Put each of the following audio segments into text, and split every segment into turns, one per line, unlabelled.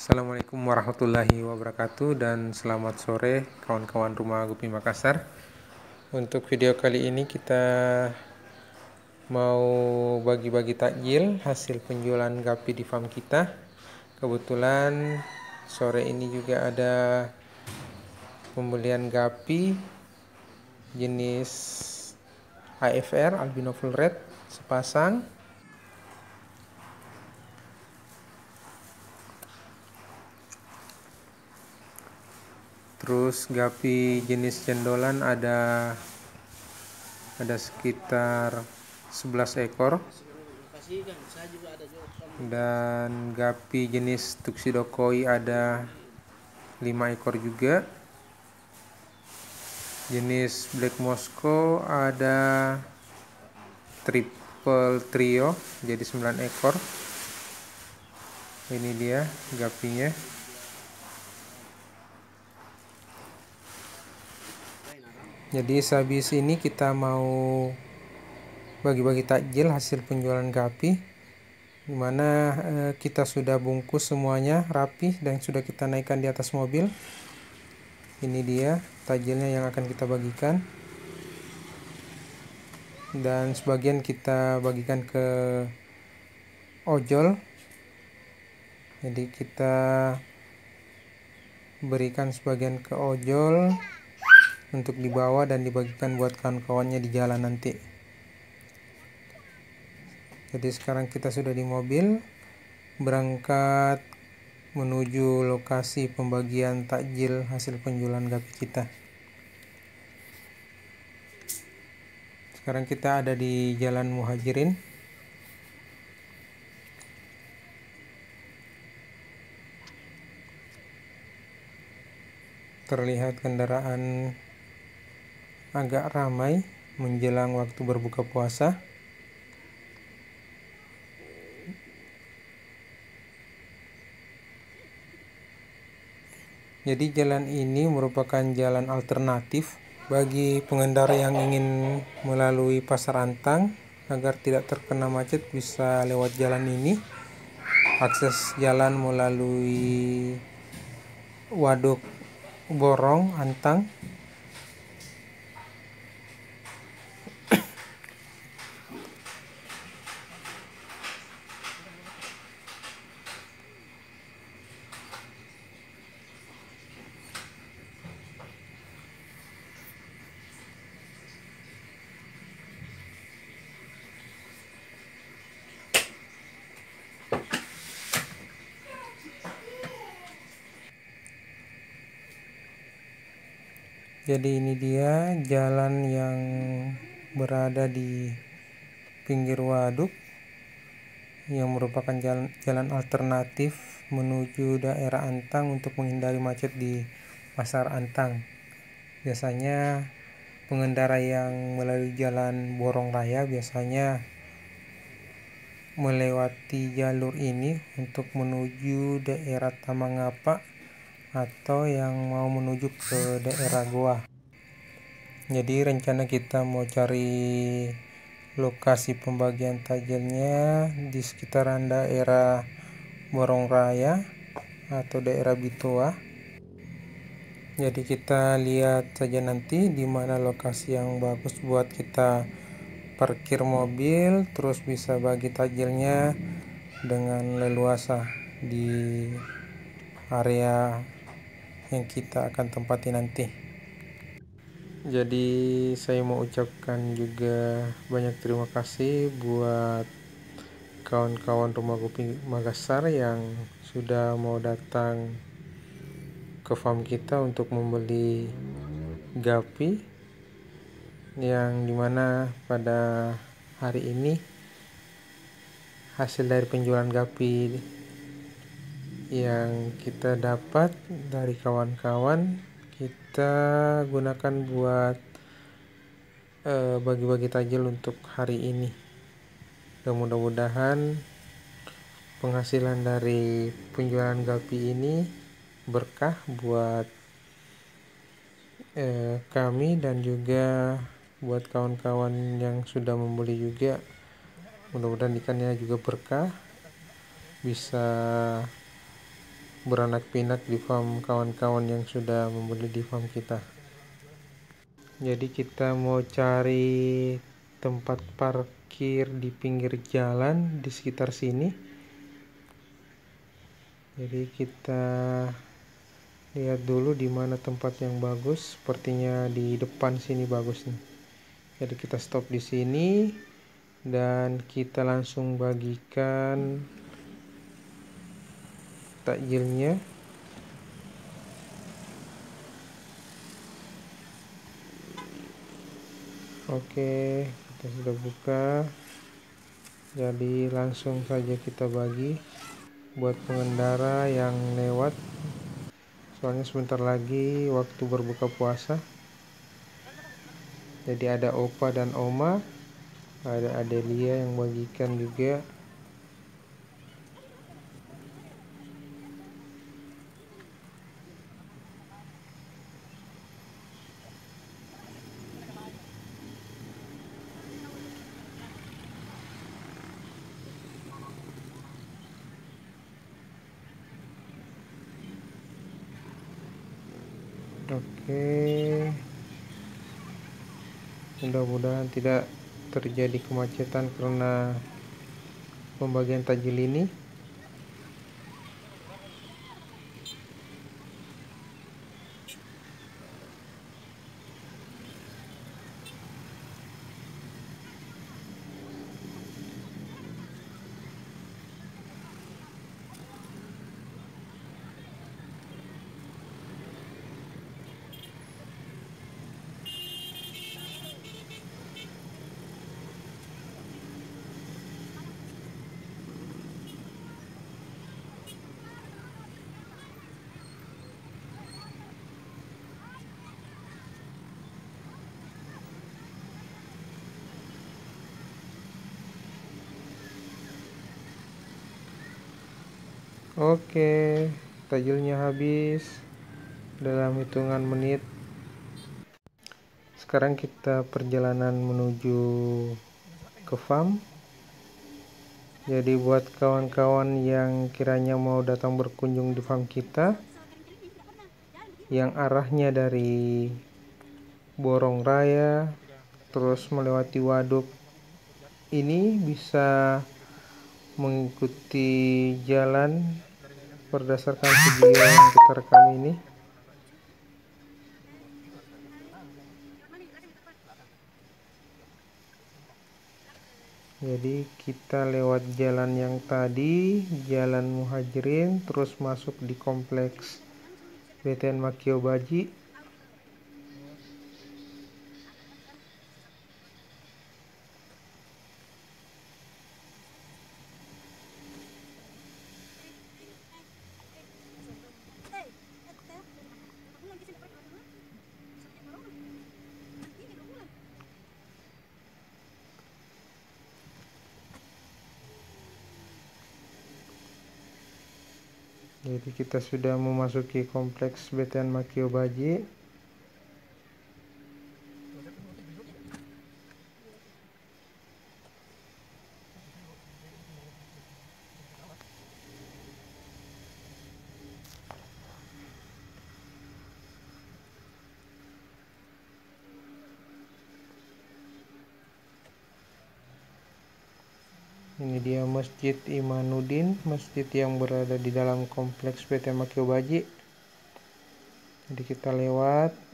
Assalamualaikum warahmatullahi wabarakatuh dan selamat sore kawan-kawan Rumah Gupi Makassar. Untuk video kali ini kita mau bagi-bagi takjil hasil penjualan gapi di farm kita. Kebetulan sore ini juga ada pembelian gapi jenis AFR albino full red sepasang. Terus gapi jenis cendolan ada sekitar 11 ekor. Dan gapi jenis tuxedo koi ada 5 ekor juga. Jenis black moscow ada triple trio jadi 9 ekor. Ini dia gapinya. Jadi sehabis ini kita mau bagi-bagi takjil hasil penjualan gapi, dimana kita sudah bungkus semuanya rapi dan sudah kita naikkan di atas mobil. Ini dia takjilnya yang akan kita bagikan, dan sebagian kita bagikan ke ojol. Jadi kita berikan sebagian ke ojol untuk dibawa dan dibagikan buat kawan-kawannya di jalan nanti. Jadi sekarang kita sudah di mobil berangkat menuju lokasi pembagian takjil hasil penjualan gapi kita. Sekarang kita ada di Jalan Muhajirin. Terlihat kendaraan agak ramai menjelang waktu berbuka puasa. Jadi jalan ini merupakan jalan alternatif bagi pengendara yang ingin melalui Pasar Antang. Agar tidak terkena macet bisa lewat jalan ini. Akses jalan melalui Waduk Borong Antang. Jadi ini dia jalan yang berada di pinggir waduk, yang merupakan jalan alternatif menuju daerah Antang untuk menghindari macet di Pasar Antang. Biasanya pengendara yang melalui jalan Borong Raya biasanya melewati jalur ini untuk menuju daerah Tamangapa atau yang mau menuju ke daerah Goa. Jadi rencana kita mau cari lokasi pembagian takjilnya di sekitaran daerah Borong Raya atau daerah Bitoa. Jadi kita lihat saja nanti di mana lokasi yang bagus buat kita parkir mobil, terus bisa bagi takjilnya dengan leluasa di area yang kita akan tempati nanti. Jadi saya mau ucapkan juga banyak terima kasih buat kawan-kawan Rumah Gupi Makassar yang sudah mau datang ke farm kita untuk membeli gapi, yang dimana pada hari ini hasil dari penjualan gapi yang kita dapat dari kawan-kawan kita gunakan buat bagi-bagi takjil untuk hari ini. Dan mudah-mudahan penghasilan dari penjualan gapi ini berkah buat kami dan juga buat kawan-kawan yang sudah membeli juga. Mudah-mudahan ikannya juga berkah, bisa beranak pinak di farm kawan-kawan yang sudah membeli di farm kita. Jadi kita mau cari tempat parkir di pinggir jalan di sekitar sini. Jadi kita lihat dulu di mana tempat yang bagus. Sepertinya di depan sini bagus nih. Jadi kita stop di sini dan kita langsung bagikan takjilnya. Oke, kita sudah buka. Jadi langsung saja kita bagi buat pengendara yang lewat. Soalnya sebentar lagi waktu berbuka puasa. Jadi ada opa dan oma, ada Adelia yang bagikan juga. Oke, mudah-mudahan tidak terjadi kemacetan karena pembagian takjil ini. Oke, takjilnya habis dalam hitungan menit. Sekarang kita perjalanan menuju ke farm. Jadi buat kawan-kawan yang kiranya mau datang berkunjung di farm kita, yang arahnya dari Borong Raya terus melewati waduk ini, bisa mengikuti jalan berdasarkan video yang kita rekam ini. Jadi kita lewat jalan yang tadi, Jalan Muhajirin, terus masuk di kompleks BTN Makio Baji. Jadi kita sudah memasuki kompleks BTN Makio Baji. Ini dia Masjid Imanuddin, masjid yang berada di dalam kompleks BTN Makio Baji. Jadi kita lewat.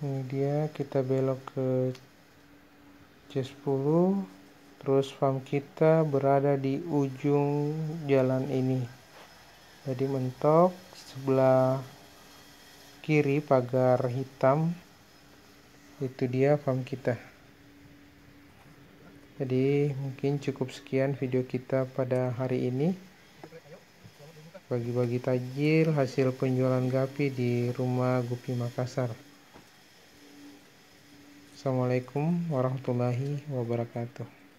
Ini dia, kita belok ke C10. Terus farm kita berada di ujung jalan ini. Jadi mentok sebelah kiri pagar hitam, itu dia farm kita. Jadi mungkin cukup sekian video kita pada hari ini. bagi-bagi takjil hasil penjualan Gapi di rumah Gupi Makassar. Assalamualaikum warahmatullahi wabarakatuh.